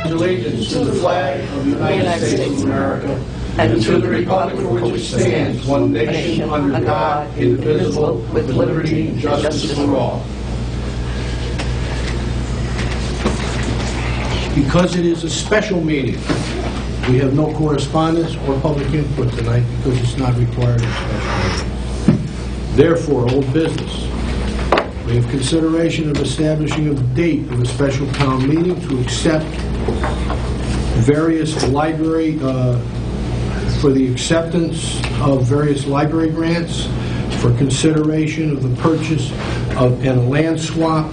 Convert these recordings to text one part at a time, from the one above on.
Allegiance to the flag of the United States of America and to the republic for which it stands, one nation, under God, indivisible, with liberty and justice for all. Because it is a special meeting, we have no correspondence or public input tonight because it's not required in a special meeting. Therefore, old business. We have consideration of establishing a date of a special town meeting to accept various library, for the acceptance of various library grants, for consideration of the purchase of and a land swap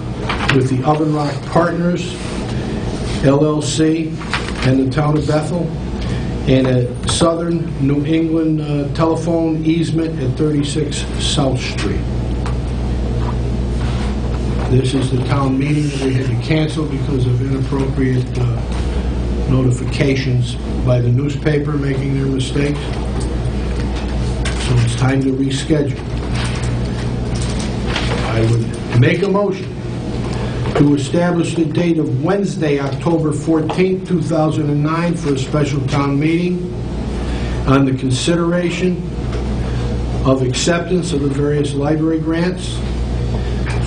with the Oven Rock Partners, LLC, and the town of Bethel, and a Southern New England telephone easement at 36 South Street. This is the town meeting that we had to cancel because of inappropriate notifications by the newspaper making their mistakes. So it's time to reschedule. I would make a motion to establish the date of Wednesday, October 14th, 2009 for a special town meeting on the consideration of acceptance of the various library grants,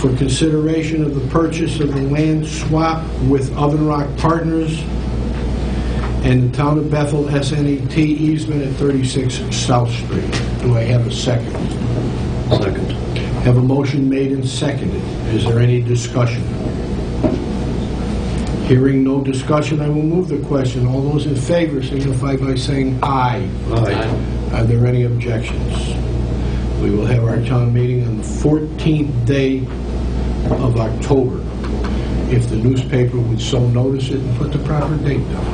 for consideration of the purchase of the land swap with Oven Rock Partners and the town of Bethel SNET easement at 36 South Street. Do I have a second? Second. Have a motion made and seconded. Is there any discussion? Hearing no discussion, I will move the question. All those in favor signify by saying aye. Aye. Are there any objections? We will have our town meeting on the 14th day of October, if the newspaper would so notice it and put the proper date down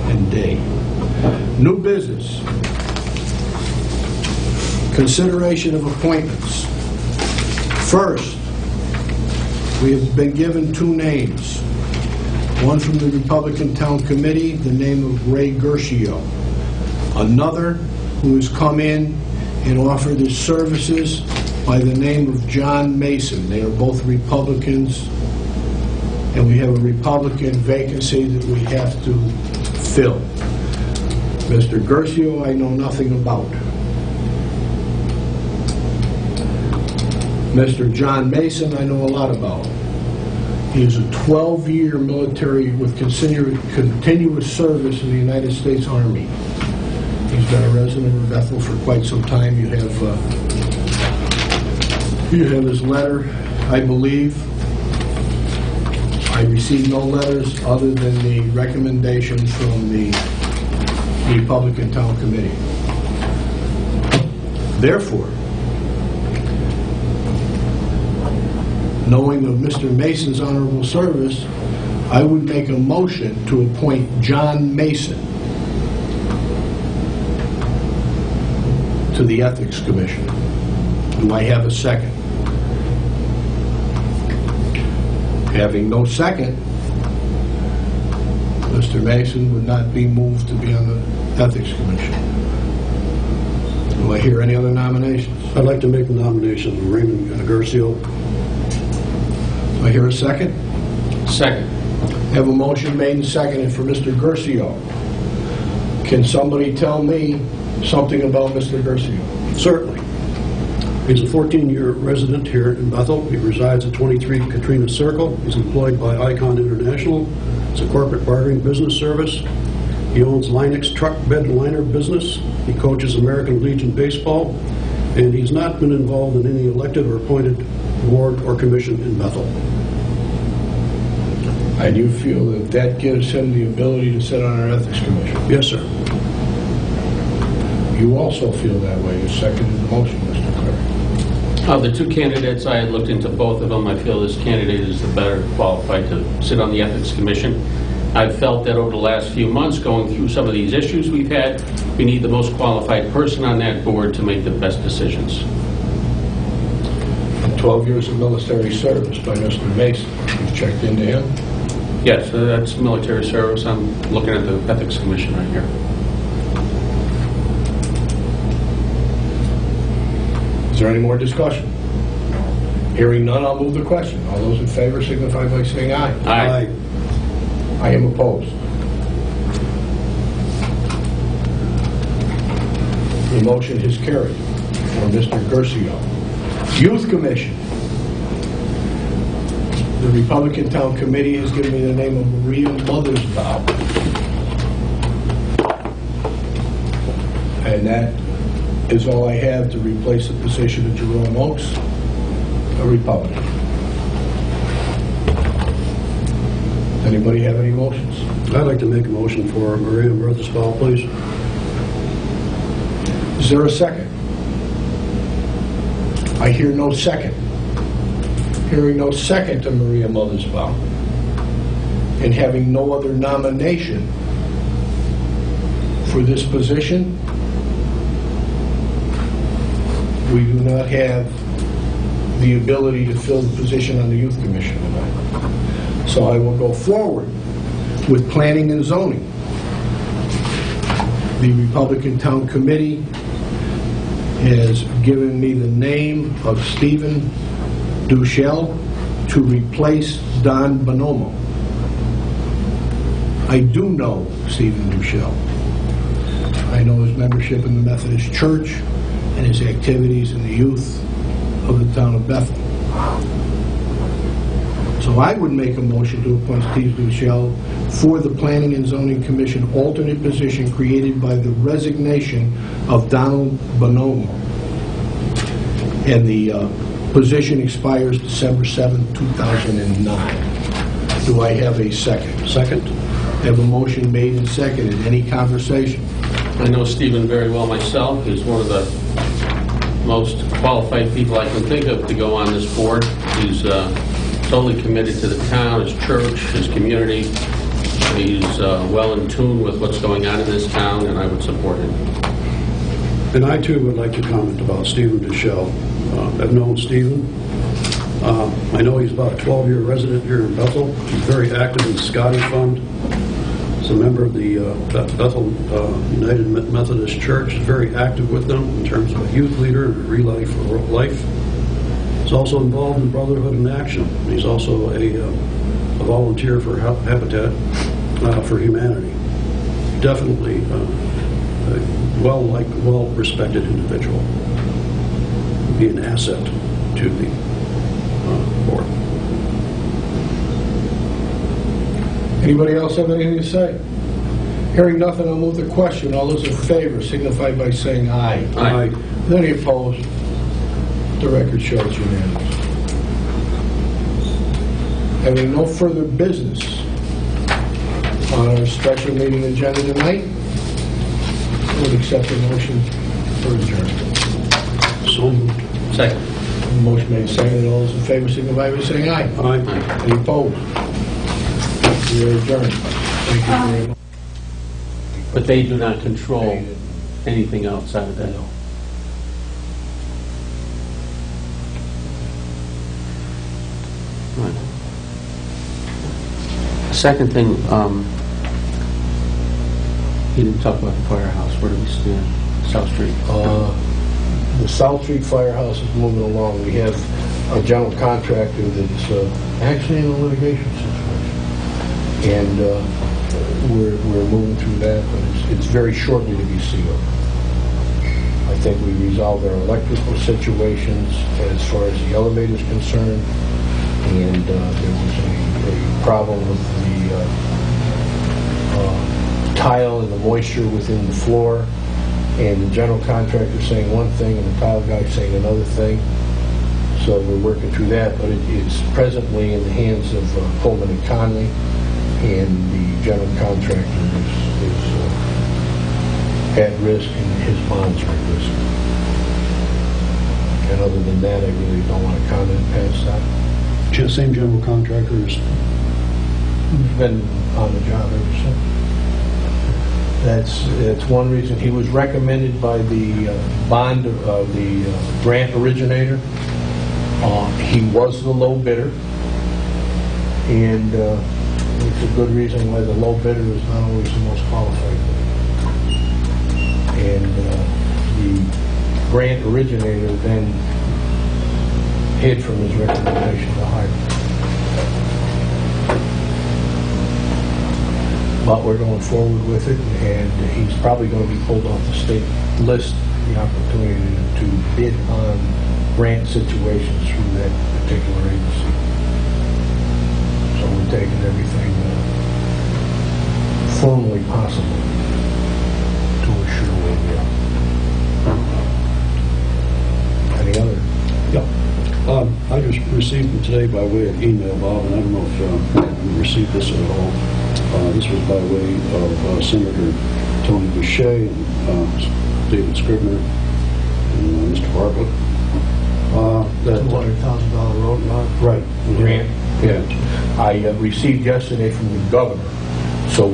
and day. New business. Consideration of appointments. First, we have been given two names. One from the Republican Town Committee, the name of Ray Gershio. Another who has come in and offered his services by the name of John Mason. They are both Republicans, and we have a Republican vacancy that we have to fill. Mr. Gershio, I know nothing about. Mr. John Mason, I know a lot about. He is a 12-year military with continuous service in the United States Army. He's been a resident of Bethel for quite some time. You have his letter, I believe. I received no letters other than the recommendation from the Republican Town Committee. Therefore, knowing of Mr. Mason's honorable service, I would make a motion to appoint John Mason to the Ethics Commission. Do I have a second? Having no second, Mr. Mason would not be moved to be on the Ethics Commission. Do I hear any other nominations? I'd like to make the nomination of Raymond Gershio. Do I hear a second? Second. Have a motion made and seconded for Mr. Gershio. Can somebody tell me something about Mr. Gershio? Certainly. He's a 14-year resident here in Bethel. He resides at 23 Katrina Circle. He's employed by Icon International. It's a corporate bartering business service. He owns Linux Truck Bed Liner business. He coaches American Legion Baseball. And he's not been involved in any elected or appointed board or commission in Bethel. I do feel that that gives him the ability to sit on our Ethics Commission. Yes, sir. You also feel that way. You seconded the motion, Mr. Clerk. Of the two candidates, I had looked into both of them. I feel this candidate is the better qualified to sit on the Ethics Commission. I've felt that over the last few months, going through some of these issues we've had, we need the most qualified person on that board to make the best decisions. 12 years of military service by Mr. Mason. You've checked into him? Yes, that's military service. I'm looking at the Ethics Commission right here. Is there any more discussion? Hearing none, I'll move the question. All those in favor signify by saying aye. Aye. I am opposed. The motion is carried for Mr. Curcio. Youth Commission. The Republican Town Committee has given me the name of Maria Mothersbaugh. And that is all I have to replace the position of Jerome Oaks, a Republican. Anybody have any motions? I'd like to make a motion for Maria Mothersbaugh, please. Is there a second? I hear no second. Hearing no second to Maria Mothersbaugh, and having no other nomination for this position, we do not have the ability to fill the position on the Youth Commission tonight. So I will go forward with Planning and Zoning. The Republican Town Committee has given me the name of Stephen Duchel to replace Don Bonomo. I do know Stephen Duchel. I know his membership in the Methodist Church and his activities in the youth of the town of Bethel. So I would make a motion to appoint Steve Duchel for the Planning and Zoning Commission alternate position created by the resignation of Donald Bonomo. And the position expires December 7, 2009. Do I have a second? Second. I have a motion made and seconded. Any conversation? I know Stephen very well myself. He's one of the most qualified people I can think of to go on this board. He's totally committed to the town, his church, his community. He's well in tune with what's going on in this town, and I would support him. And I, too, would like to comment about Stephen Duchel. I've known Stephen. I know he's about a 12-year resident here in Bethel. He's very active in the Scotty Fund. He's a member of the Bethel United Methodist Church. He's very active with them in terms of a youth leader and a relay for life. He's also involved in Brotherhood in Action. He's also a volunteer for Habitat for Humanity. Definitely a well-respected individual. Be an asset to the board. Anybody else have anything to say? Hearing nothing, I'll move the question. All those in favor signify by saying aye. Aye. Any opposed? The record shows unanimous. Having no further business on our special meeting agenda tonight, I would accept a motion for adjournment. So moved. Second. Motion made, seconded. All those in favor signify by saying aye. Aye. Any opposed? We are adjourned. Thank you very much. But they do not control anything outside of that. Right. Second thing, you didn't talk about the firehouse. Where do we stand? South Street. The South Street Firehouse is moving along. We have a general contractor that's actually in a litigation situation. And we're moving through that, but it's very shortly to be sealed. I think we resolved our electrical situations as far as the elevator is concerned, and there was a problem with the tile and the moisture within the floor, and the general contractor saying one thing and the tile guy saying another thing. So we're working through that, but it's presently in the hands of Coleman and Conley, and the general contractor is at risk and his bonds are at risk. And other than that, I really don't want to comment past that. Same general contractor as He's been on the job ever since. That's one reason. He was recommended by the the grant originator. He was the low bidder, and it's a good reason why the low bidder is not always the most qualified. And the grant originator then hid from his recommendation to hire. But we're going forward with it, and he's probably going to be pulled off the state list the opportunity to bid on grant situations through that particular agency. So we're taking everything firmly possible to assure we any other? Yeah. I just received them today by way of email, Bob, and I don't know if you received this at all. This was by way of Senator Tony Boucher and David Scribner and Mr. Bartlett. That $200,000 road bond? Right. Grant? Yeah. I received yesterday from the governor, so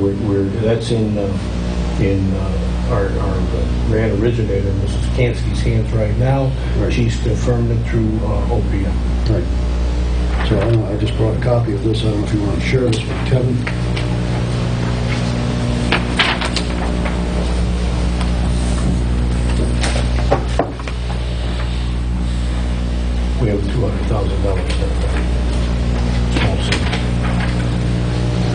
that's in our grant originator, Mrs. Kansky's hands right now. Right. She's confirmed it through OPM. Right. So I just brought a copy of this. I don't know if you want to share this with Kevin. We have $200,000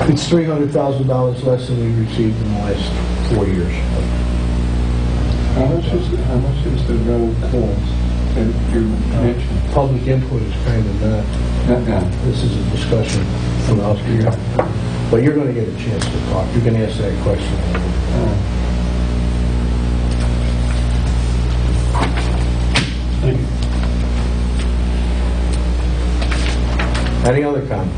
It's $300,000 less than we received in the last 4 years. How much is the road cost that you mentioned? Public input is kind of not. This is a discussion from us here. But you're going to get a chance to talk. You can ask that question. Thank you. Any other comment?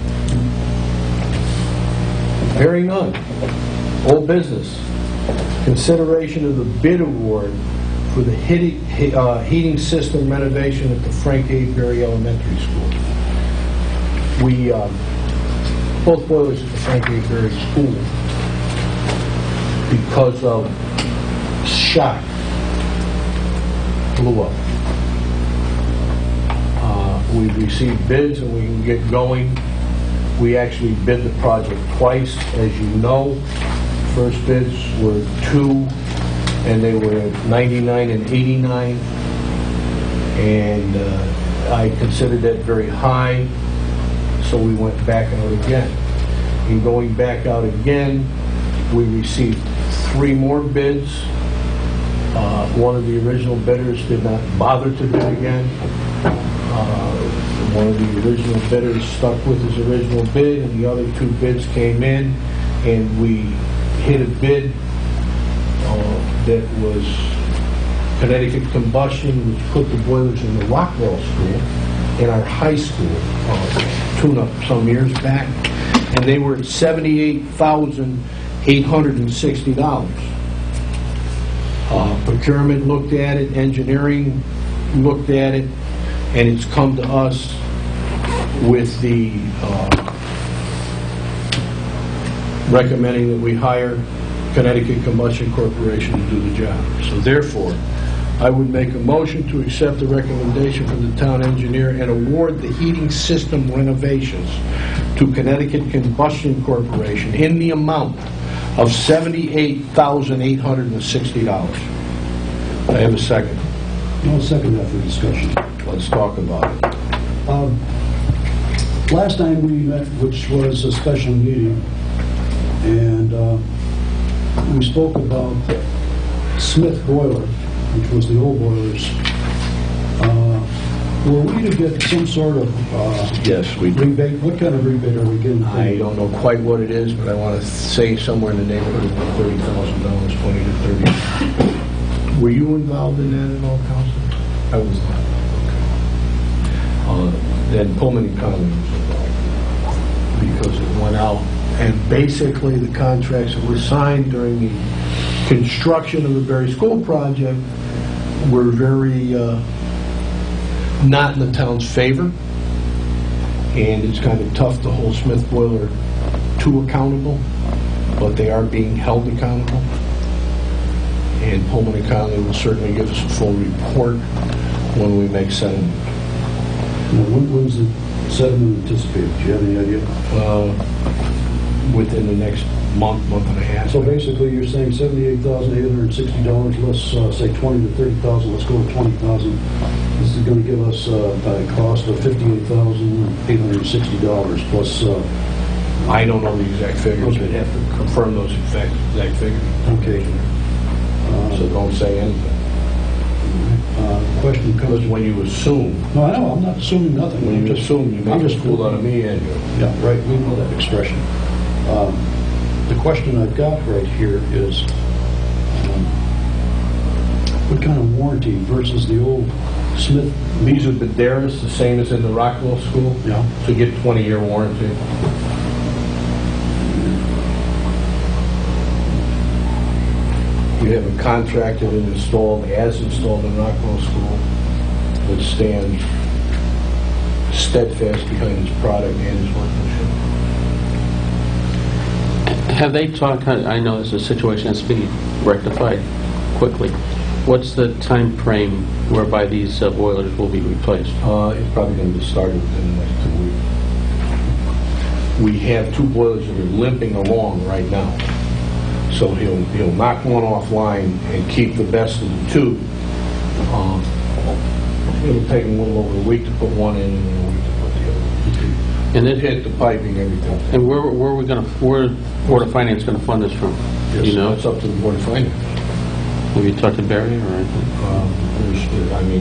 Hearing none. Old business. Consideration of the bid award for the heating system renovation at the Frank A. Berry Elementary School. We, both boilers at the Frank A. Berry School, because of shock, blew up. We've received bids and we can get going. We actually bid the project twice, as you know. First bids were 2, and they were 99 and 89. And I considered that very high, so we went back out again. In going back out again, we received 3 more bids. One of the original bidders did not bother to bid again. One of the original bidders stuck with his original bid, and the other 2 bids came in, and we hit a bid that was Connecticut Combustion, which put the boilers in the Rockwell School, in our high school, tune-up some years back, and they were at $78,860. Procurement looked at it, engineering looked at it, and it's come to us with the recommending that we hire Connecticut Combustion Corporation to do the job. So therefore, I would make a motion to accept the recommendation from the town engineer and award the heating system renovations to Connecticut Combustion Corporation in the amount of $78,860. I have a second. I'll second that for discussion. Let's talk about it. Last time we met, which was a special meeting, and we spoke about Smith Boiler, which was the old boilers. Were we to get some sort of Yes, we do. rebate? What kind of rebate are we getting? I don't know quite what it is, but I want to say somewhere in the neighborhood of $30,000, 20 to 30. Were you involved in that at all, Council? I was not. Then Pullman and Conley was involved because it went out, and basically the contracts that were signed during the construction of the Berry School project were very not in the town's favor, and it's kind of tough to hold Smith Boiler too accountable, but they are being held accountable. And Pullman and Conley will certainly give us a full report when we make settlement. When's the settlement anticipated? Do you have any idea? Within the next month and a half. So basically, you're saying $78,860. Let's say 20 to 30,000. Let's go with 20,000. This is going to give us a cost of $58,860 plus. I don't know the exact figures. Okay. I'd have to confirm those exact figures. Okay. So don't say anything. Question Because comes... when you assume, No, I know, I'm not assuming nothing. when I'm you just- assume, you I'm make a just fool out of me and you. Yeah, right, we know that expression. The question I've got right here is, what kind of warranty versus the old Smith? These are Baderas, the same as in the Rockwell School? Yeah. To get 20-year warranty. You have a contracted and installed, as installed in Rockwell School, would stand steadfast behind his product and his workmanship. Have they talked, I know this is a situation that's being rectified quickly. What's the time frame whereby these boilers will be replaced? It's probably going to be started within the next 2 weeks. We have 2 boilers that are limping along right now. So he'll knock one offline and keep the best of the 2. It'll take him a little over a week to put one in and then a week to put the other. And it Hit the piping, everything. And where are we going to, where Board of Finance going to fund this from? Yes, You know, it's up to the Board of Finance. have you talked to Barry or anything?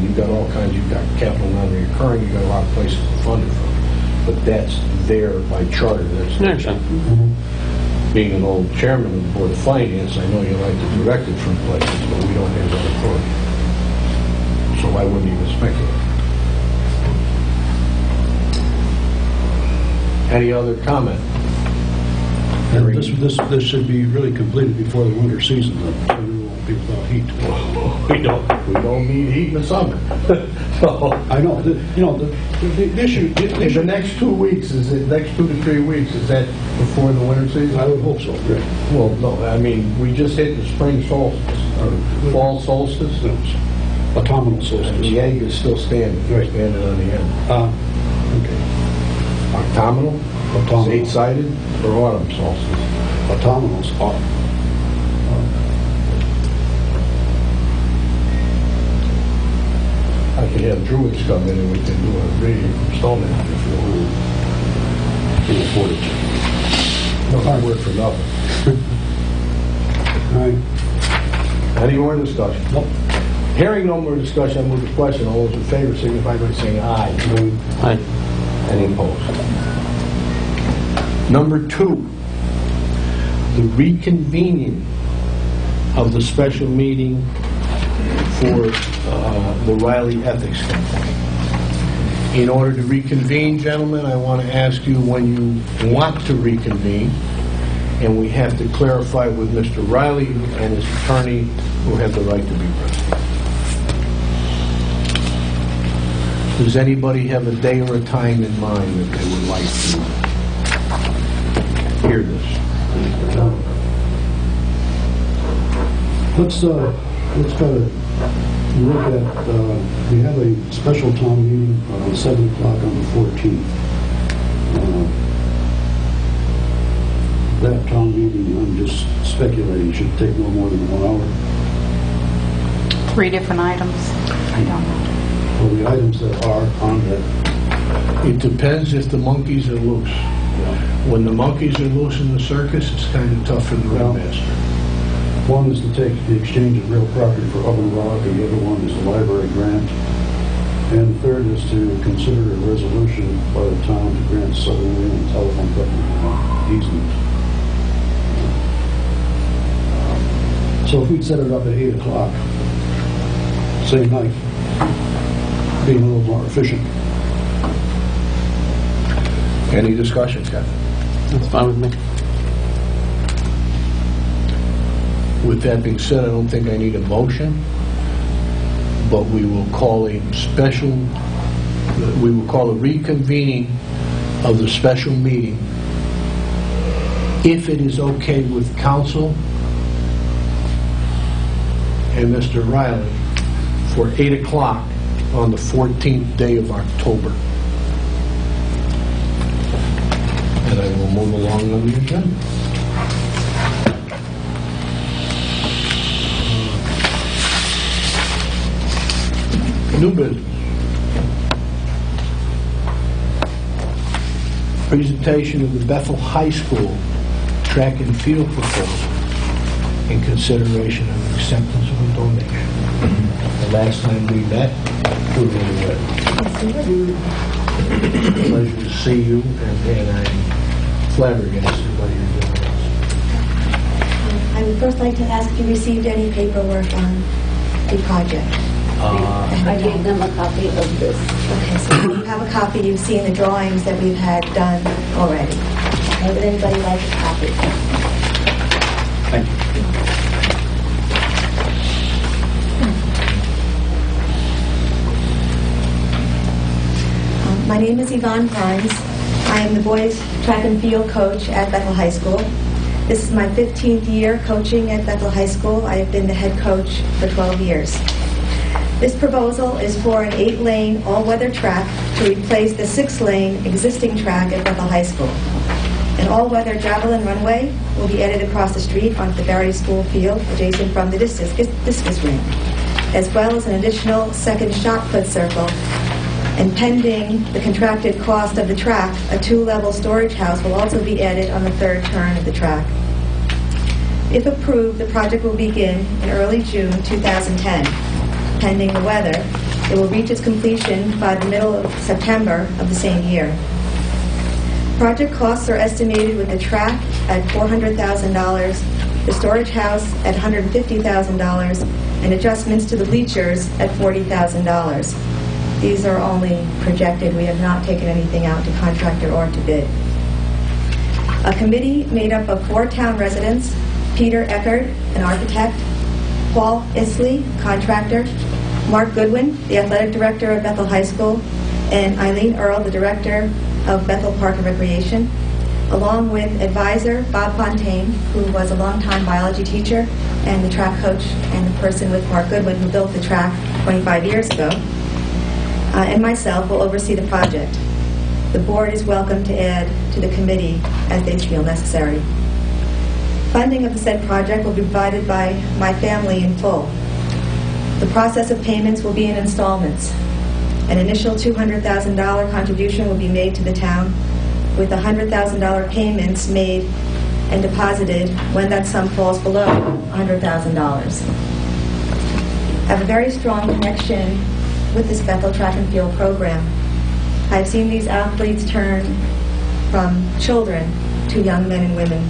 You've got all kinds, you've got capital non-recurring, you've got a lot of places to fund it from. But that's there by charter. That's Yeah, actually. Being an old chairman of the Board of Finance, I know you like to direct it from places, but we don't have that authority. So I wouldn't even speculate. Any other comment? And this should be really completed before the winter season, then, so we won't be without heat. We don't need heat in the summer. So, I know, the issue... in the next 2 weeks, next 2 to 3 weeks, is that before the winter season? I would hope so, right. Well, no, we just hit the spring solstice, or fall solstice. Autumnal And solstice. the egg is still standing, Right. standing on the end. Okay. Autumnal? Autumnal. 8-sided, or autumn solstice? Autumnal's autumn. I could have Druids come in and we can do a reading from Stonehenge if you want. Can afford it. No, I work for nothing. All right. Any more discussion? Nope. Hearing no more discussion, I move the question. All those in favor signify by saying aye. Aye. Any opposed? Number 2, the reconvening of the special meeting for the Riley Ethics Committee. In order to reconvene, gentlemen, I want to ask you when you want to reconvene, and we have to clarify with Mr. Riley and his attorney who have the right to be present. Does anybody have a day or a time in mind that they would like to hear this? Let's try to look at, we have a special town meeting at 7 o'clock on the 14th. That town meeting, I'm just speculating, should take no more than 1 hour. 3 different items. I don't know. Well, the items that are on that, It depends if the monkeys are loose. When the monkeys are loose in the circus, it's kind of tough for the Well, ringmaster. one is to take the exchange of real property for Oven Rock, and the other one is the library grant. And the third is to consider a resolution by the town to grant Southern Wayne and Telephone Company easement. So if we'd set it up at 8 o'clock, same night, being a little more efficient. Any discussion, Kevin? That's fine with me. With that being said, I don't think I need a motion, but we will call a reconvening of the special meeting, if it is okay with council and Mr. Riley, for 8 o'clock on the 14th day of October. And I will move along on the agenda. New business. Presentation of the Bethel High School track and field proposal in consideration of acceptance of a donation. The last time we met, we were with. Pleasure to see you, and I'm flabbergasted by your doing this. I would first like to ask if you received any paperwork on the project. I gave them a copy of this. Okay, so you have a copy, you've seen the drawings that we've had done already. Okay, would anybody like a copy? Thank you. My name is Yvonne Grimes. I am the boys track and field coach at Bethel High School. This is my 15th year coaching at Bethel High School. I have been the head coach for 12 years. This proposal is for an 8-lane all-weather track to replace the 6-lane existing track at Bethel High School. An all-weather javelin runway will be added across the street onto the Barry School field adjacent from the discus ring, as well as an additional second shot put circle. And pending the contracted cost of the track, a 2-level storage house will also be added on the third turn of the track. If approved, the project will begin in early June 2010. Pending the weather, it will reach its completion by the middle of September of the same year. Project costs are estimated with the track at $400,000, the storage house at $150,000, and adjustments to the bleachers at $40,000. These are only projected. We have not taken anything out to contractor or to bid. A committee made up of 4 town residents: Peter Eckert, an architect; Paul Isley, contractor; Mark Goodwin, the athletic director of Bethel High School; and Eileen Earl, the director of Bethel Park and Recreation, along with advisor Bob Fontaine, who was a longtime biology teacher and the track coach and the person with Mark Goodwin who built the track 25 years ago. And myself will oversee the project. The board is welcome to add to the committee as they feel necessary. Funding of the said project will be provided by my family in full. The process of payments will be in installments. An initial $200,000 contribution will be made to the town, with $100,000 payments made and deposited when that sum falls below $100,000. I have a very strong connection with this Bethel track and field program. I've seen these athletes turn from children to young men and women.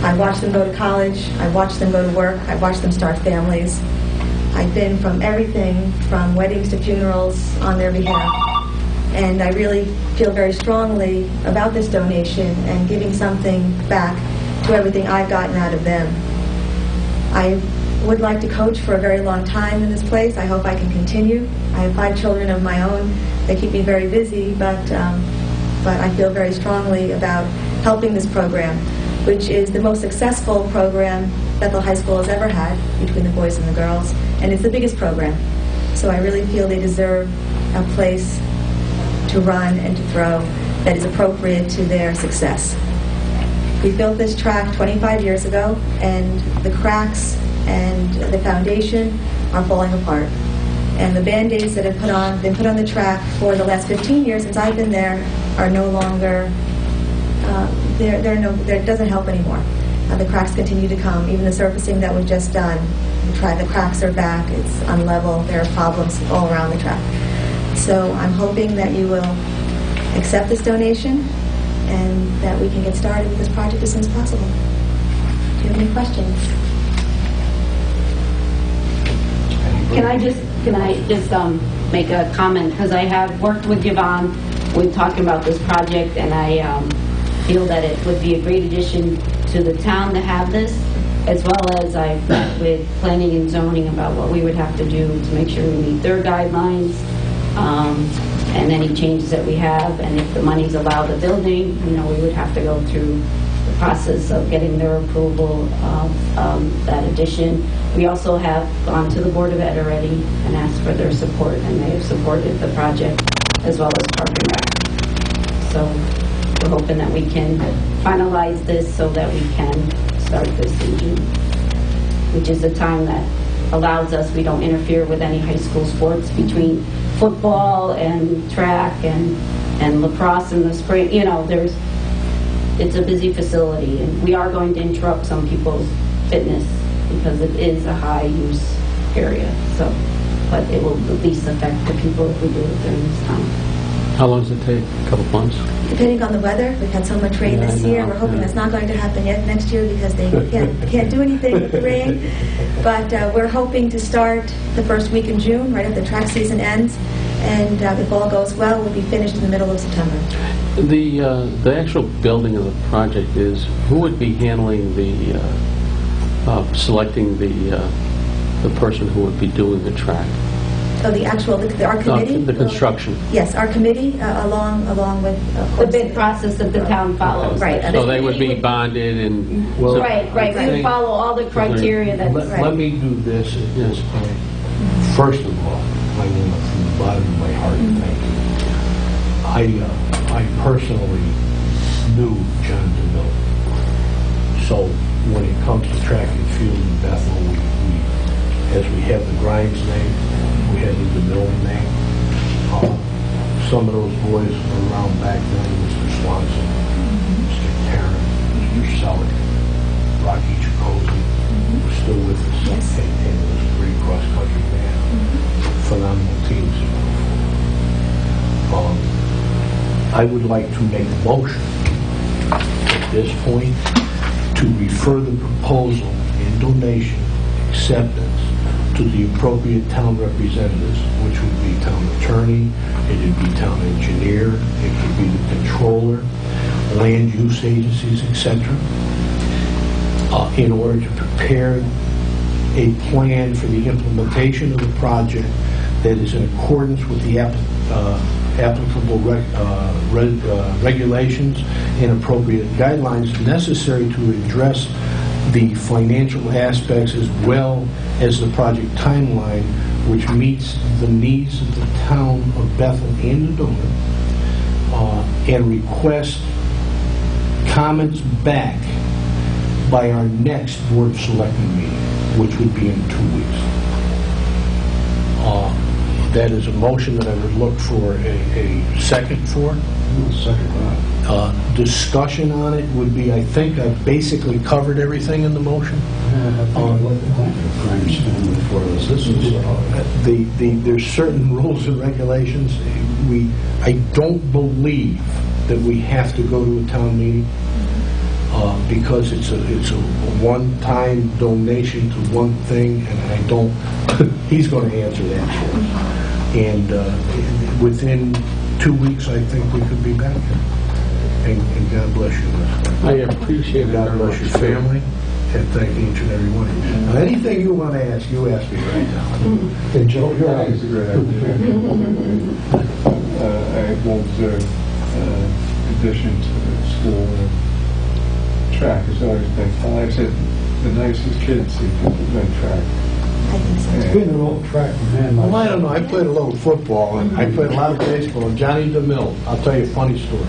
I watched them go to college, I watched them go to work, I watched them start families. I've been from everything from weddings to funerals on their behalf. And I really feel very strongly about this donation and giving something back to everything I've gotten out of them. I would like to coach for a very long time in this place. I hope I can continue. I have 5 children of my own. They keep me very busy, but I feel very strongly about helping this program, which is the most successful program Bethel High School has ever had between the boys and the girls, and it's the biggest program. So I really feel they deserve a place to run and to throw that is appropriate to their success. We built this track 25 years ago, and the cracks and the foundation are falling apart. And the Band-Aids that have been put on the track for the last 15 years since I've been there are no longer, it doesn't help anymore. The cracks continue to come. Even the surfacing that was just done, the cracks are back, it's unlevel, there are problems all around the track. So I'm hoping that you will accept this donation and that we can get started with this project as soon as possible. Do you have any questions? Can I just make a comment? Because I have worked with Yvonne with talking about this project, and I feel that it would be a great addition to the town to have this, as well as I've met with planning and zoning about what we would have to do to make sure we meet their guidelines, and any changes that we have, and if the money's allowed the building, we would have to go through the process of getting their approval of that addition. We also have gone to the Board of Ed already and asked for their support, and they have supported the project as well as Park and Rec. So we're hoping that we can finalize this so that we can start this in June, which is the time that allows us, we don't interfere with any high school sports between football and track and lacrosse in the spring. It's a busy facility, and we are going to interrupt some people's fitness because it is a high-use area, so, but it will at least affect the people if we do it during this time. How long does it take? A couple months? Depending on the weather, we've had so much rain Yeah, I this year. know, We're hoping yeah. that's not going to happen yet next year because they can't do anything with the rain. But we're hoping to start the first week in June, right after the track season ends. And if all goes well, we'll be finished in the middle of September. The actual building of the project is, who would be handling the, selecting the person who would be doing the track? So the actual, our committee? The construction. Yes, our committee, along with... of The course, bid process that the town follows. Right. So they would be bonded and... Well, so- Right, we would follow all the criteria that's... Let me do this at this point. First of all, I want to, from the bottom of my heart, thank you. I personally knew John DeMille. So when it comes to track and field in Bethel, as we have the Grimes name, we had the DeMille name. Some of those boys were around back then, Mr. Swanson, Mr. Tarrant, Mr. Selleck, Rocky Chakosy, was still with us. Yes. And was a great cross-country man. Phenomenal teams. I would like to make a motion at this point to refer the proposal and donation acceptance to the appropriate town representatives, which would be town attorney, it would be town engineer, it could be the controller, land use agencies, etc., in order to prepare a plan for the implementation of the project that is in accordance with the applicable regulations and appropriate guidelines necessary to address the financial aspects as well as the project timeline, which meets the needs of the town of Bethel and Adona, and request comments back by our next Board of Selectmen meeting, which would be in 2 weeks. That is a motion that I would look for a second for. Discussion on it would be, I think I've basically covered everything in the motion. There's certain rules and regulations. I don't believe that we have to go to a town meeting because it's a one-time donation to one thing, and I don't. He's going to answer that for us. And within 2 weeks, I think we could be back here. And God bless you. I appreciate it. God bless your family, and thank each and every one of you. Now, anything you want to ask, you ask me right now. And Joe, you're I think it's a great idea. I won't observe addition to the school track has always been fun. Like I said, the nicest kids who run track. I think so. Yeah. Been an old track man Well, I myself. don't know. I played a little football, and I played a lot of baseball. And Johnny DeMille, I'll tell you a funny story.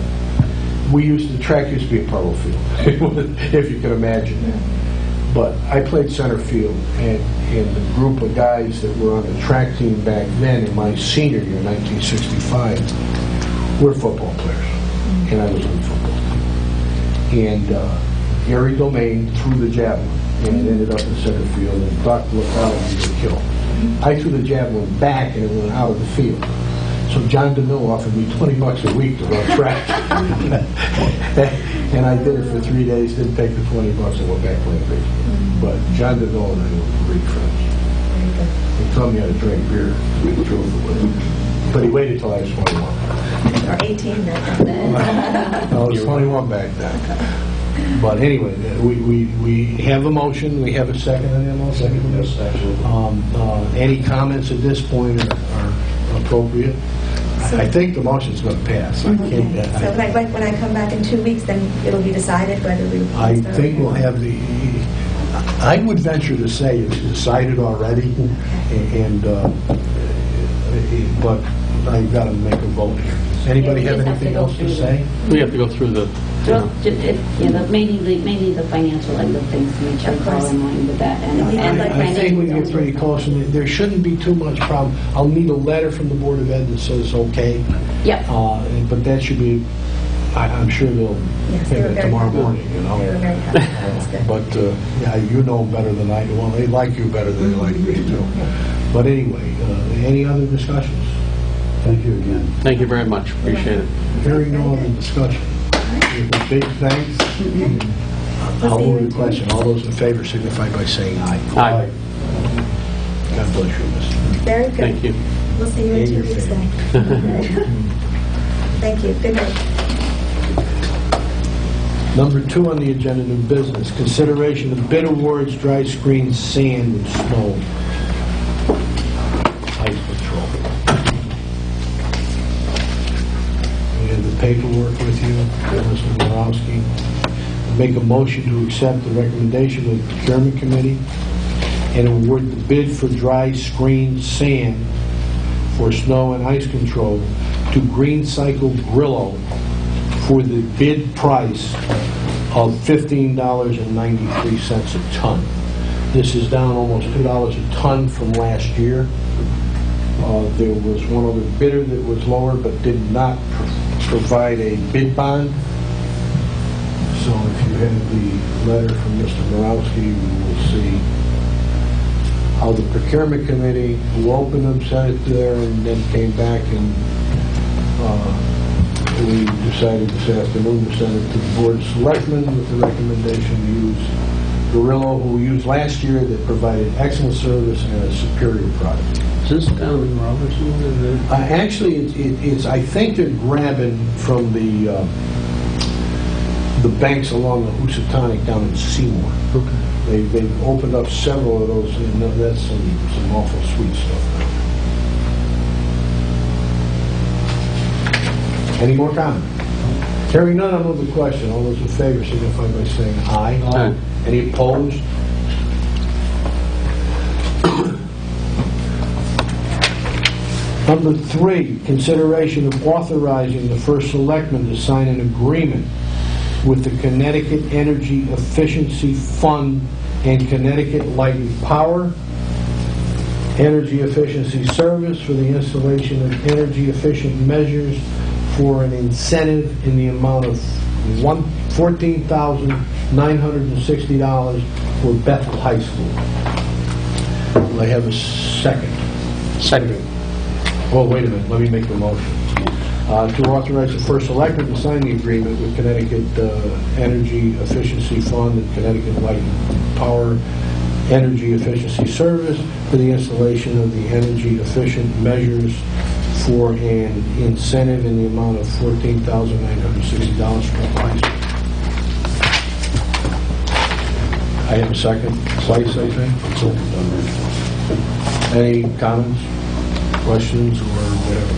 The track used to be a polo field, if you can imagine that. But I played center field, and the group of guys that were on the track team back then, in my senior year, 1965, were football players, and I was on the football team. And Gary Domain threw the javelin, and it ended up in center field, and Buck looked out and he got killed. I threw the javelin back, and it went out of the field. So John DeMille offered me $20 a week to run track. And I did it for 3 days, didn't take the $20 and went back playing baseball. But John DeMille and I were great friends. He taught me how to drink beer, to be truthful. But he waited till I was 21. Or 18 then. I was 21 back then. But anyway, we have a motion, we have a second on that motion? Yes, absolutely. Any comments at this point are appropriate? I think the motion's going to pass. I can't- So when I come back in 2 weeks, then it'll be decided whether we... I think we'll have I would venture to say it's decided already, and but I've got to make a vote here. Anybody Yeah, we have just have to anything go else to through say? We have to go through the... Mainly the financial end of things to make sure it's all in line with that. And the I think we financial get pretty close, and there shouldn't be too much problem. I'll need a letter from the Board of Ed that says okay, Yep. but that should be, I'm sure they'll Yes, have they were it very tomorrow happy. morning, you know? They were very happy. That's good. But, yeah, you know them better than I do. Well, they like you better than they like me, too. But anyway, any other discussions? Thank you again. Thank you very much. Appreciate it. Hearing no other discussion. With a big thanks. I'll move the question. All those in favor signify by saying aye. Aye. God bless you, Mr. Very good. Thank you. We'll see you in And 2 your weeks then. family. Thank you. Good night. Number 2 on the agenda, new business, consideration of bid awards, dry screen, sand, and snow. Ice patrol. We have the paperwork with you, Mr. Borowski. Make a motion to accept the recommendation of the procurement committee and award the bid for dry screen sand for snow and ice control to Green Cycle Grillo for the bid price of $15.93 a ton. This is down almost $2 a ton from last year. There was one other bidder that was lower but did not provide a bid bond. So if you have the letter from Mr. Borowski, we will see how the procurement committee, who opened them, sent it there, and then came back and we decided this afternoon to send it to the Board of Selectmen with the recommendation to use Gorillo, who we used last year, that provided excellent service and a superior product. Is this down in Robertson? Actually, it's. I think they're grabbing from the banks along the Housatonic down in Seymour. Okay. They've opened up several of those, and that's some awful sweet stuff. Any more comment? Hearing none, I'll move the question. All those in favor signify by saying aye. Aye. Any opposed? Number 3, consideration of authorizing the first selectman to sign an agreement with the Connecticut Energy Efficiency Fund and Connecticut Light and Power Energy Efficiency Service for the installation of energy efficient measures for an incentive in the amount of $14,960 for Bethel High School. Will I have a second? Second. Oh, wait a minute, let me make the motion. To authorize the first selectman to sign the agreement with Connecticut Energy Efficiency Fund and Connecticut Light and Power Energy Efficiency Service for the installation of the energy efficient measures for an incentive in the amount of $14,960 for high school. I have a second. Slice, I think. Any comments, questions, or whatever?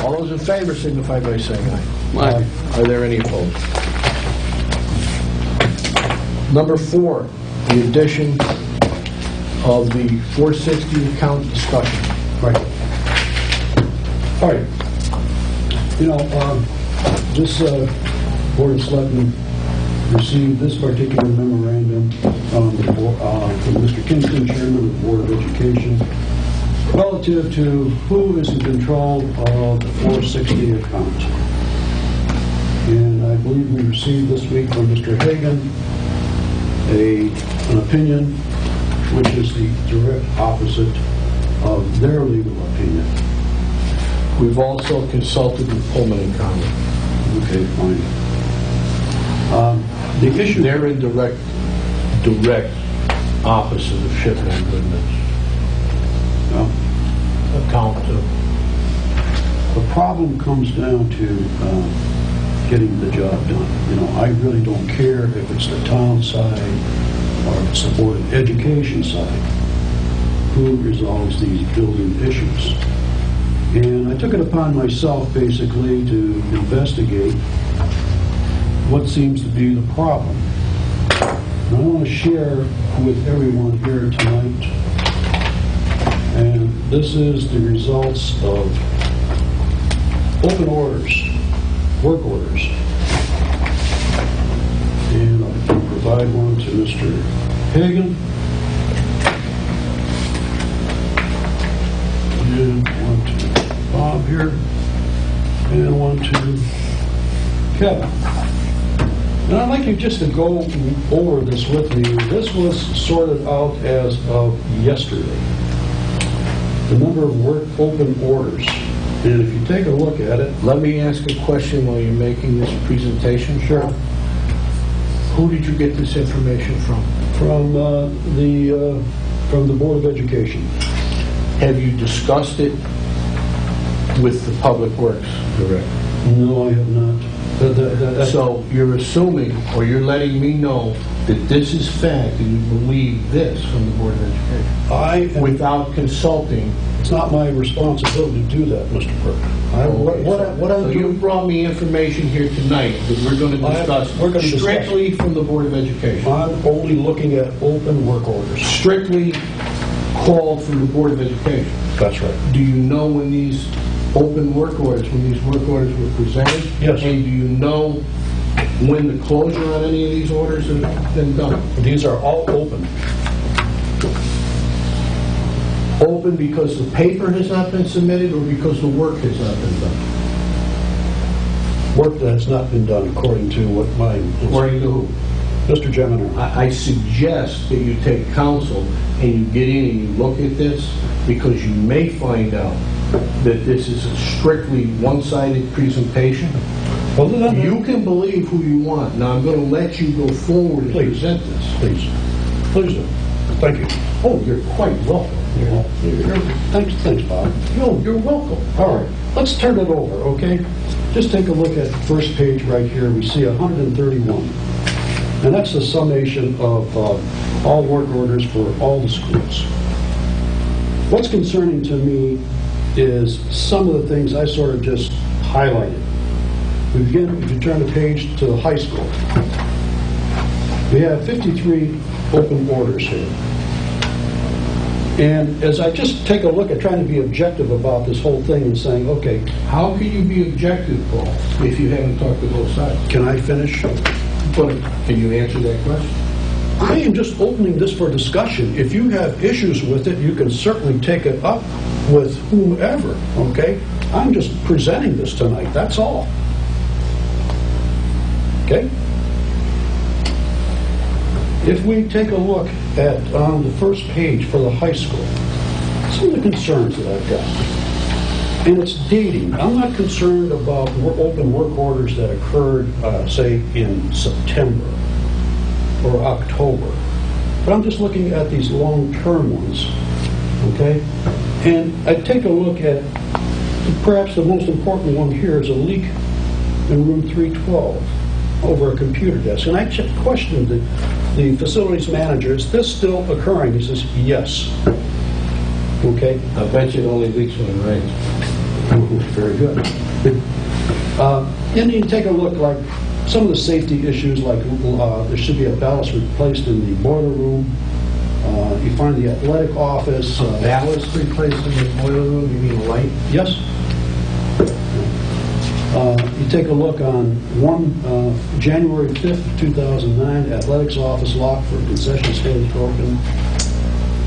All those in favor signify by saying aye. Aye. Are there any opposed? Number 4, the addition of the 460 account discussion. Right. All right. You know, this Board of Selectmen received this particular memorandum from Mr. Kingston, Chairman of the Board of Education, relative to who is in control of the 460 account. And I believe we received this week from Mr. Hagan an opinion which is the direct opposite of their legal opinion. We've also consulted with Pullman and Conley. Okay, fine. The issue... They're in direct opposite of Shipman and Goodman's account. The problem comes down to getting the job done. You know, I really don't care if it's the town side or if it's the Board of Education side who resolves these building issues. And I took it upon myself, basically, to investigate what seems to be the problem. And I want to share with everyone here tonight. And this is the results of open orders, work orders. And I can provide one to Mr. Hagan. And one to Bob here. And one to Kevin. And I'd like you just to go over this with me. This was sorted out as of yesterday. The number of work open orders. And if you take a look at it... Let me ask a question while you're making this presentation. Sure. Who did you get this information from? From the Board of Education. Have you discussed it with the Public Works Director? No, I have not. So you're assuming, or you're letting me know, that this is fact, and you believe this from the Board of Education? Without consulting? It's not my responsibility to do that, Mr. Perk. So you brought me information here tonight that we're going to discuss strictly from the Board of Education? I'm only looking at open work orders. Strictly called from the Board of Education? That's right. Do you know when these open work orders, when these work orders were presented? Yes. And do you know when the closure on any of these orders has been done? These are all open. Open because the paper has not been submitted or because the work has not been done? Work that has not been done according to what my... According to who? Mr. Gemini. I suggest that you take counsel and you get in and you look at this, because you may find out that this is a strictly one-sided presentation. You can believe who you want. Now, I'm going to let you go forward and present this. Please. Please do. Thank you. Oh, you're quite welcome. Thanks, Bob. No, you're welcome. All right, let's turn it over, okay? Just take a look at the first page right here. We see 131. And that's the summation of all work orders for all the schools. What's concerning to me is some of the things I sort of just highlighted. We begin, if you turn the page to the high school, we have 53 open orders here. And as I just take a look at trying to be objective about this whole thing and saying, okay... How can you be objective, Paul, if you haven't talked to both sides? Can I finish? But can you answer that question? I am just opening this for discussion. If you have issues with it, you can certainly take it up with whomever, okay? I'm just presenting this tonight, that's all. Okay? If we take a look at on the first page for the high school, some of the concerns that I've got. And it's dating. I'm not concerned about open work orders that occurred, say, in September or October. But I'm just looking at these long-term ones, okay? And I take a look at, perhaps the most important one here is a leak in room 312 over a computer desk. And I questioned the facilities manager, is this still occurring? He says, yes. Okay? I bet you it only leaks when it rains. Very good. And you take a look, like some of the safety issues, like there should be a ballast replaced in the boiler room. You find the athletic office. Ballast replaced in the boiler room? You mean light? Yes. You take a look on January 5th, 2009, athletics office locked for concession stand broken.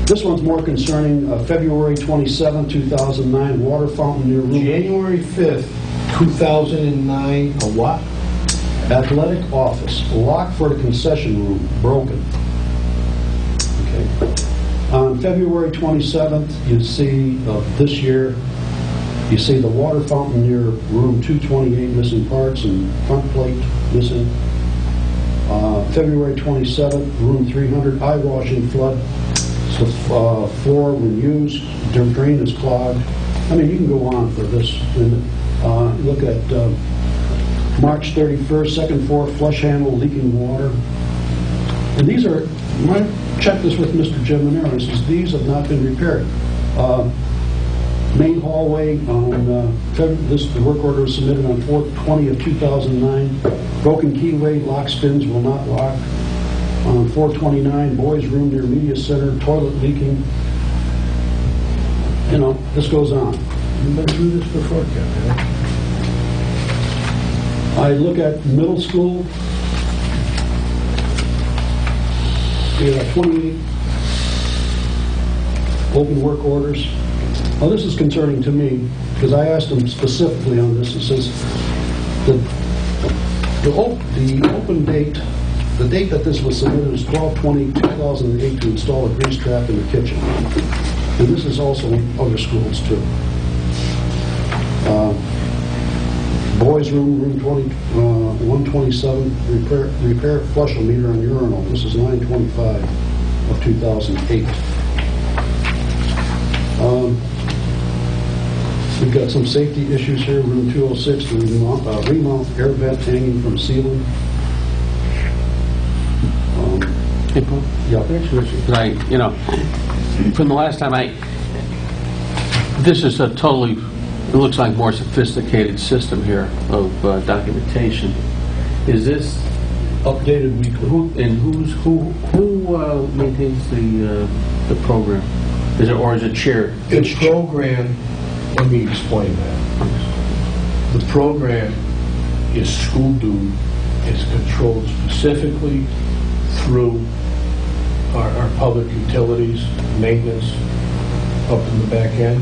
This one's more concerning. February 27, 2009, water fountain near room. January 5th, 2009, a what? Athletic office locked for the concession room, broken. Okay. On February 27th, you see this year, you see the water fountain near room 228 missing parts and front plate missing. February 27th, room 300, eye washing flood. The floor when used, the drain is clogged. I mean, you can go on for this. And, look at March 31st, second floor, flush handle, leaking water. And these are, when I checked this with Mr. Geminero, he says these have not been repaired. Main hallway on, the work order was submitted on 4/20 of 2009. Broken keyway, lock spins will not lock. On 429, boys' room near media center, toilet leaking. You know, this goes on. You've been through this before, Kevin. I look at middle school. We have 28 open work orders. Well, this is concerning to me because I asked them specifically on this. It says the The open date, the date that this was submitted is 12/20/2008 to install a grease trap in the kitchen. And this is also in other schools too. Boys' room, room 127, repair flusher meter on urinal. This is 9/25/2008. We've got some safety issues here. Room 206, to remount air vent hanging from ceiling. Hey, Paul? Yeah. From the last time this is a totally, it looks like more sophisticated system here of documentation. Is this Updated weekly. who maintains the program? Is it, or is it shared? The program, let me explain that. The program is school due. It's controlled specifically through our public utilities, maintenance, up in the back end.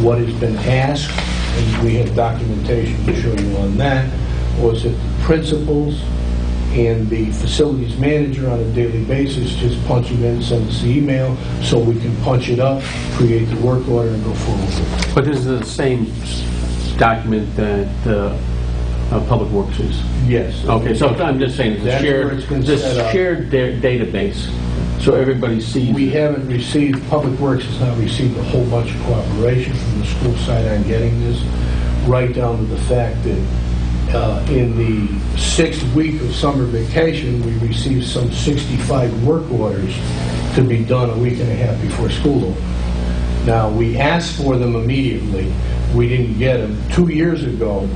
What has been asked, and we have documentation to show you on that, was that the principals and the facilities manager on a daily basis just punch it in, send us the email, so we can punch it up, create the work order, and go forward with it. But this is the same document that Public Works is? Yes. Okay, so I'm just saying, it's a That's shared, where it's been this set up. shared database, so everybody sees. We haven't received, Public Works has not received a whole bunch of cooperation from the school side on getting this, right down to the fact that in the 6th week of summer vacation, we received some 65 work orders to be done a week and a half before school opened. Now, we asked for them immediately. We didn't get them. 2 years ago,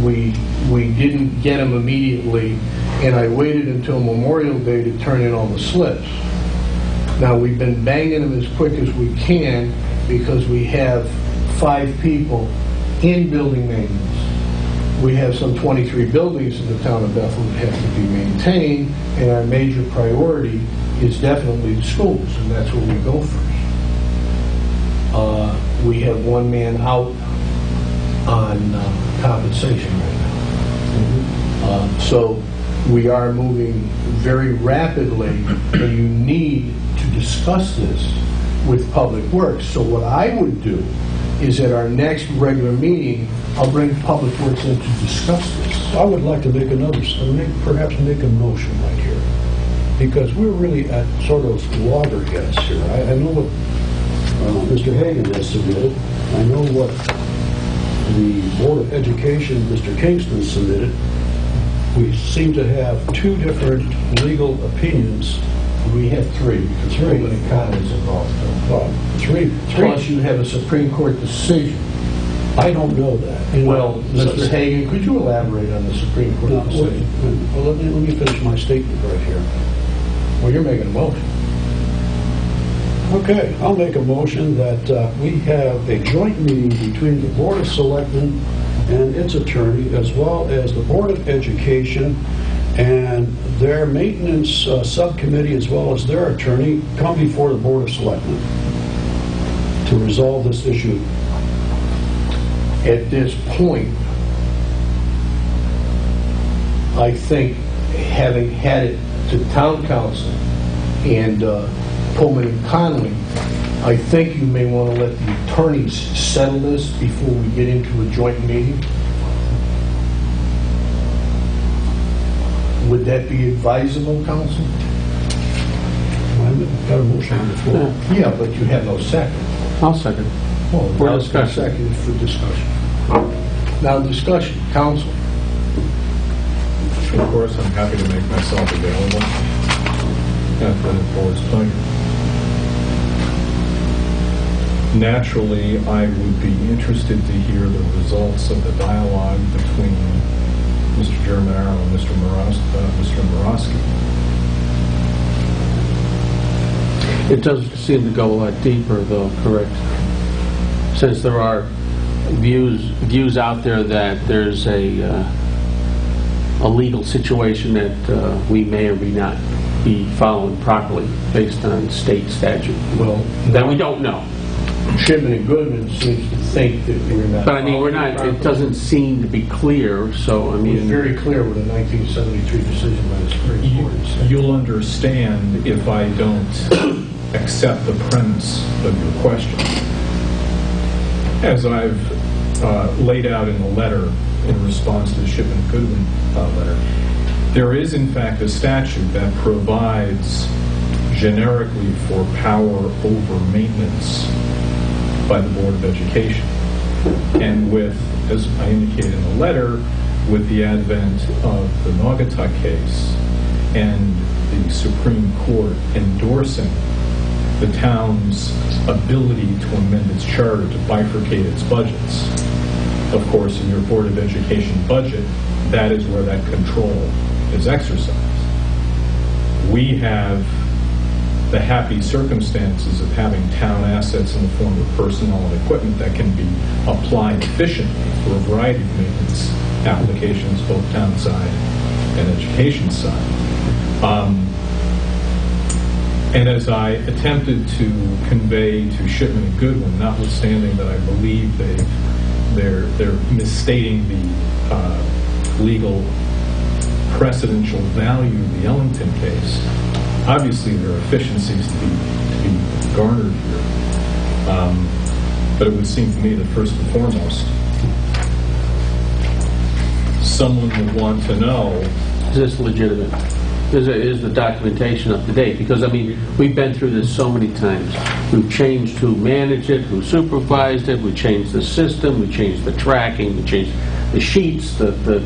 we didn't get them immediately, and I waited until Memorial Day to turn in all the slips. Now, we've been banging them as quick as we can because we have 5 people in building maintenance. We have some 23 buildings in the town of Bethel that have to be maintained, and our major priority is definitely the schools, and that's where we go first. We have one man out on compensation right now. So we are moving very rapidly, and you need to discuss this with Public Works. So what I would do is at our next regular meeting, I'll bring Public Works in to discuss this. I would like to make perhaps make a motion right here, because we're really at sort of loggerheads here. I know what Mr. Hagan has submitted. I know what the Board of Education, Mr. Kingston, submitted. We seem to have 2 different legal opinions. We have 3, because Pullman and Con is involved. Three. Plus you have a Supreme Court decision. I don't know that. Well, Mr. Hagan, could you elaborate on the Supreme Court No, decision? well, let me finish my statement right here. Well, you're making a motion. Okay, I'll make a motion that we have a joint meeting between the Board of Selectmen and its attorney, as well as the Board of Education and their maintenance subcommittee, as well as their attorney, come before the Board of Selectmen to resolve this issue. At this point, I think, having had it to town council and Pullman and Conley, I think you may want to let the attorneys settle this before we get into a joint meeting. Would that be advisable, council? I've got a motion on the floor. Yeah, but you have no second. I'll second. Well, For now it's been discussion. seconded for discussion. Now, discussion, council. Of course, I'm happy to make myself available at the board's pleasure. Naturally, I would be interested to hear the results of the dialogue between Mr. Germanaro and Mr. Morosky. It does seem to go a lot deeper, though, correct? Since there are views out there that there's a legal situation that we may or may not be following properly based on state statute. Well, That we don't know. Shipman and Goodman seems to think that we're not. But I mean, we're not, it doesn't seem to be clear, so I It was mean... very clear with the 1973 decision by the Supreme Court. You'll understand if I don't accept the premise of your question. As I've laid out in the letter in response to the Shipman and Goodman letter, there is in fact a statute that provides generically for power over maintenance by the Board of Education. And with, as I indicated in the letter, with the advent of the Naugatuck case and the Supreme Court endorsing the town's ability to amend its charter to bifurcate its budgets. Of course, in your Board of Education budget, that is where that control is exercised. We have the happy circumstances of having town assets in the form of personnel and equipment that can be applied efficiently for a variety of maintenance applications, both town side and education side. And as I attempted to convey to Shipman and Goodwin, notwithstanding that I believe they're misstating the legal precedential value of the Ellington case, obviously there are efficiencies to be garnered here. But it would seem to me that first and foremost, someone would want to know... Is this legitimate? Is the documentation up to date? Because, I mean, we've been through this so many times. We've changed who managed it, who supervised it, we changed the system, we changed the tracking, we changed the sheets, the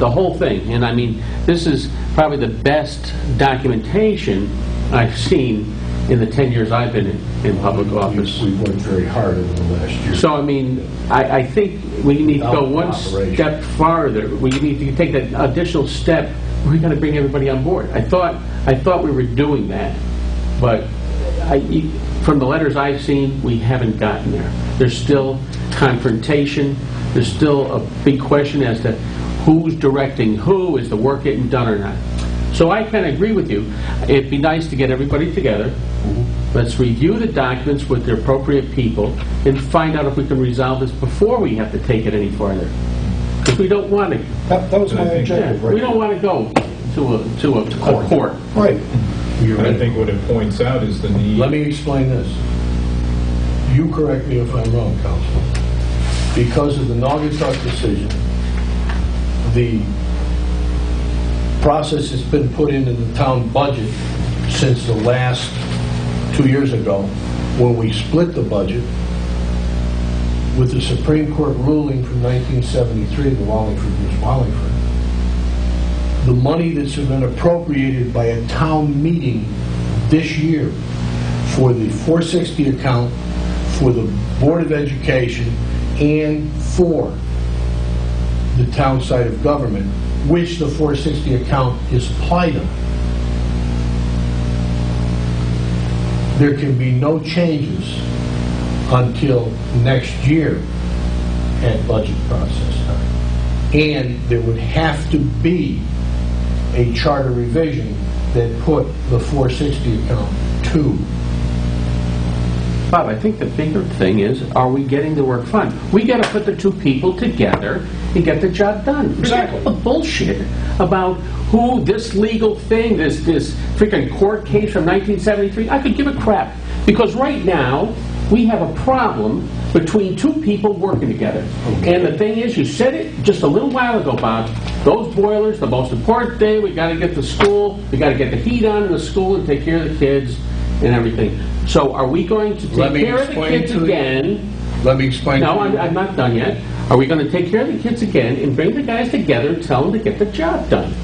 whole thing. And, I mean, this is probably the best documentation I've seen in the 10 years I've been in public office. We've worked very hard over the last year. So, I mean, I think we need to go one step farther. We need to take that additional step. We're going to bring everybody on board. I thought we were doing that, but from the letters I've seen, we haven't gotten there. There's still confrontation. There's still a big question as to who's directing who. Is the work getting done or not? So I kind of agree with you. It'd be nice to get everybody together. Let's review the documents with the appropriate people and find out if we can resolve this before we have to take it any farther. Because we don't want to. That was my objective. We don't want to go to a court. Right. And I think what it points out is the need... Let me explain this. You correct me if I'm wrong, Councilman. Because of the Naugatuck decision, the process has been put into the town budget since the last 2 years ago when we split the budget with the Supreme Court ruling from 1973, the Wallingford v. Wallingford. The money that's been appropriated by a town meeting this year for the 460 account, for the Board of Education, and for the town side of government, which the 460 account is applied on. There can be no changes until next year at budget process time. And there would have to be a charter revision that put the 460 account to. Bob, I think the bigger thing is, are we getting the work done? We got to put the two people together and get the job done. Exactly. The bullshit about who this legal thing, this freaking court case from 1973. I could give a crap because right now we have a problem between two people working together. Okay. And the thing is, you said it just a little while ago, Bob. Those boilers, the most important thing. We got to get to school. We got to get the heat on in the school and take care of the kids and everything. So are we going to take care of the kids again? Let me explain. No, I'm not done yet. Are we going to take care of the kids again and bring the guys together and tell them to get the job done?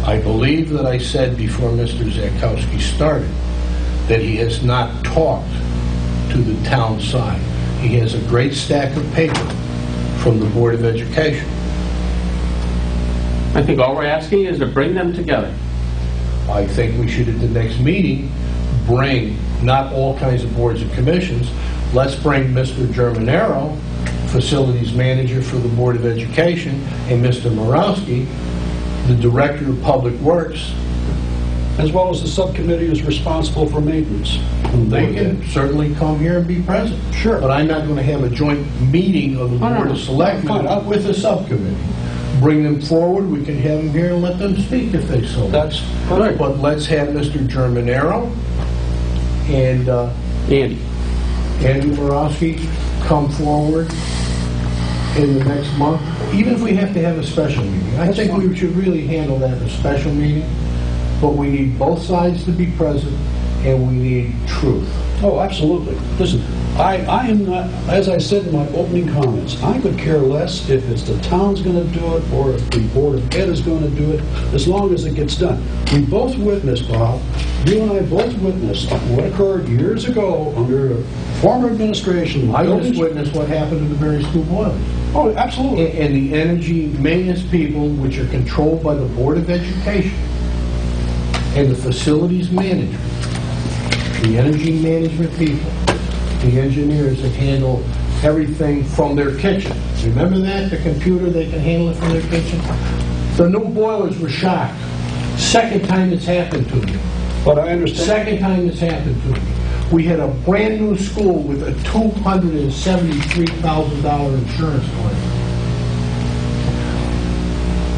I believe that I said before Mr. Zakowski started that he has not talked to the town side. He has a great stack of paper from the Board of Education. I think all we're asking is to bring them together. I think we should, at the next meeting, bring not all kinds of boards and commissions. Let's bring Mr. Germanero, facilities manager for the Board of Education, and Mr. Morawski, the director of public works, as well as the subcommittee is responsible for maintenance. They can certainly come here and be present. Sure. But I'm not going to have a joint meeting of the Oh, no, Board no. of Selectmen Fine. with a subcommittee. Bring them forward, we can have them here and let them speak if they so. That's Right. correct. But let's have Mr. Germanero and Andy. Andy Borowski come forward in the next month, even if we have to have a special meeting. I think we should really handle that in a special meeting, but we need both sides to be present, and we need truth. Oh, absolutely. Listen, I am not, as I said in my opening comments, I could care less if it's the town's going to do it or if the Board of Ed is going to do it, as long as it gets done. We both witnessed, Bob, you and I both witnessed what occurred years ago under a former administration. I just witnessed what happened to the various school boilers. Oh, absolutely. And the energy maintenance people, which are controlled by the Board of Education, and the facilities manager, the energy management people, the engineers that handle everything from their kitchen. Remember that? The computer, they can handle it from their kitchen? The new boilers were shocked. Second time it's happened to me. But I understand. Second time it's happened to me. We had a brand new school with a $273,000 insurance claim.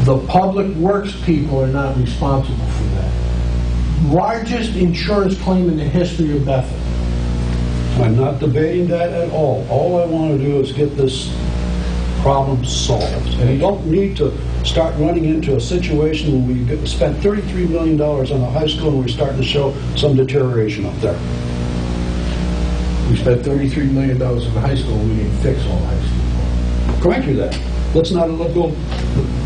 The public works people are not responsible for that. Largest insurance claim in the history of Bethel. I'm not debating that at all. All I want to do is get this problem solved. And we don't need to start running into a situation where we spent $33 million on the high school and we're starting to show some deterioration up there. We spent $33 million in the high school, and we didn't fix all high school. Grant you that. Let's not let go.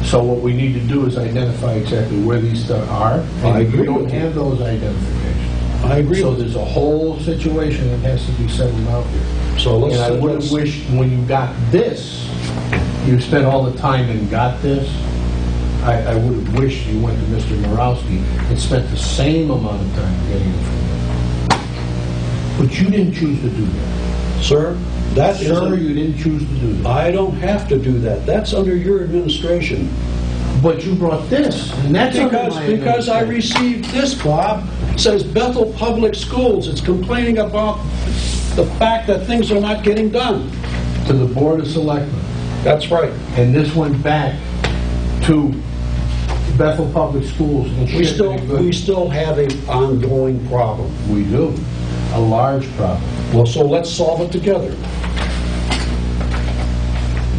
So what we need to do is identify exactly where these stuff are. I agree We don't with you. have those identifications. I agree So with you. there's a whole situation that has to be settled out here. So let's... And I would have wished when you got this, you spent all the time and got this. I would have wished you went to Mr. Narowski and spent the same amount of time getting it from him. But you didn't choose to do that. Sir, that is... Sir, you didn't choose to do that. I don't have to do that. That's under your administration. But you brought this, and that's under my Because I administration. received this, Bob. It says Bethel Public Schools. It's complaining about the fact that things are not getting done. To the Board of Selectmen. That's right. And this went back to Bethel Public Schools and We Shipton. still have an ongoing problem. We do. A large problem. Well, so let's solve it together.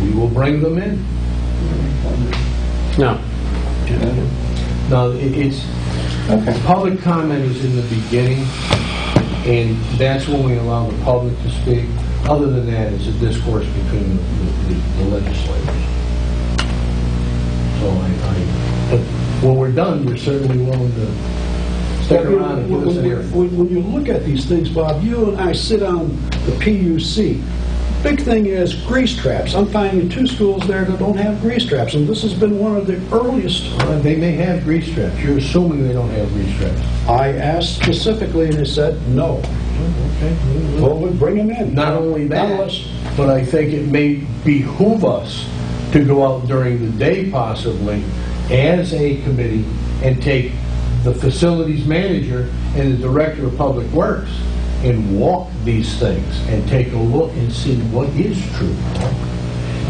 We will bring them in. No. No, it's, public comment is in the beginning, and that's when we allow the public to speak. Other than that, it's a discourse between the legislators. So but when we're done, we're certainly willing to stick around and give us an earful. When you look at these things, Bob, you and I sit on the PUC. Big thing is grease traps. I'm finding 2 schools there that don't have grease traps, and this has been one of the earliest. They may have grease traps. You're assuming they don't have grease traps. I asked specifically, and they said no. Okay. Well, we bring them in. Not only that, Nonetheless, but I think it may behoove us to go out during the day possibly as a committee and take the facilities manager and the director of public works and walk these things and take a look and see what is true.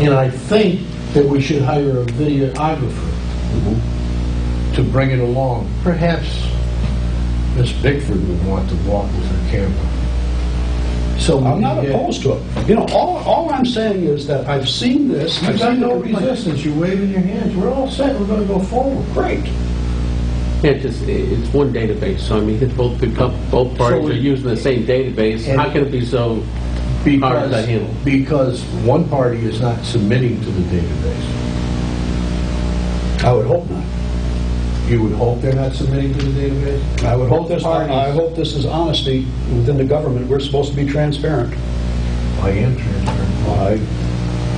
And I think that we should hire a videographer to bring it along. Perhaps Miss Bickford would want to walk with her camera. So I'm not opposed to it. You know, all I'm saying is that I've seen this. You've I've got seen no the complaint. resistance. You're waving your hands. We're all set. We're going to go forward. Great. It's one database, so I mean, if both parties are using the same database. How can it be so hard to handle? Because one party is not submitting to the database. I would hope not. You would hope they're not submitting to the database? I would hope this. parties. I hope this is honesty within the government. We're supposed to be transparent. I am transparent.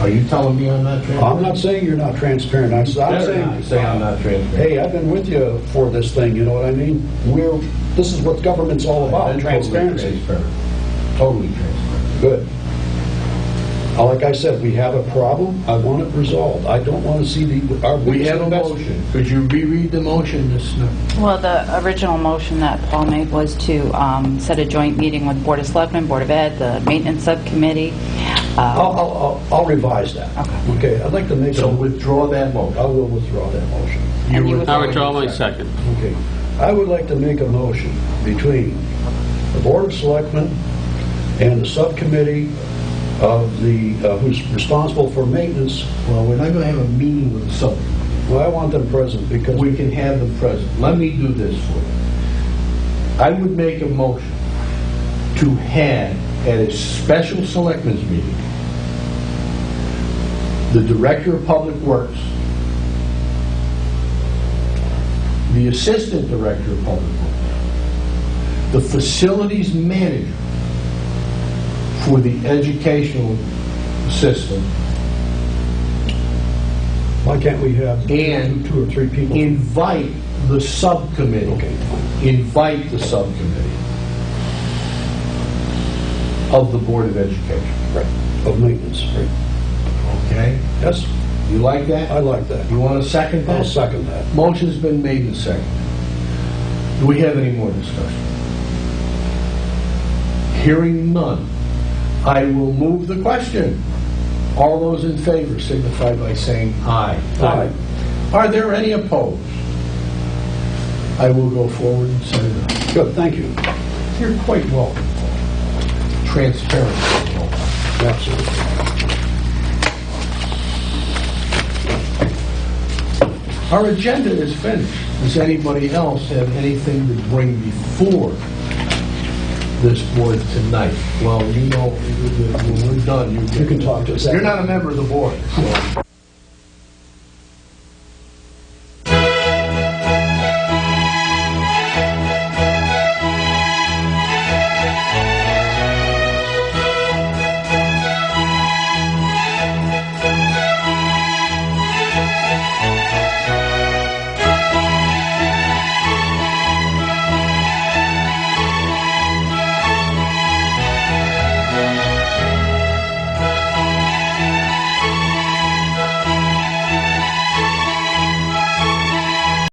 Are you telling me I'm not transparent? I'm not saying you're not transparent. I'm Better not say I'm not transparent. Hey, I've been with you for this thing. You know what I mean? This is what government's all about. I'm Transparency. Totally transparent. Good. Like I said, we have a problem. I want it resolved. I don't want to see our... We have a motion. Could you reread the motion, Ms. Smith? Well, the original motion that Paul made was to set a joint meeting with Board of Selectmen, Board of Ed, the Maintenance Subcommittee. I'll revise that. Okay, I'd like to make So withdraw that motion. I will withdraw that motion. And you I withdraw my second. Okay. I would like to make a motion between the Board of Selectmen and the subcommittee of the, who's responsible for maintenance. Well, we're not going to have a meeting with the subcommittee. Well, I want them present because... We can have them present. Let me do this for you. I would make a motion to have, at a special selectmen's meeting, the Director of Public Works, the Assistant Director of Public Works, the Facilities Manager for the educational system, Why can't we have and two or three people? invite the subcommittee. Okay, fine. Invite the subcommittee of the Board of Education. Right. Of maintenance, right. Okay? Yes, You like that? I like that. You want to second that? I'll second that. Motion's been made and seconded. Do we have any more discussion? Hearing none, I will move the question. All those in favor signify by saying aye. Aye. Are there any opposed? I will go forward and say aye. Good, thank you. You're quite welcome. Transparent. Absolutely. Our agenda is finished. Does anybody else have anything to bring before this board tonight? Well, you know, when we're done, You can talk to us. You're not a member of the board, so...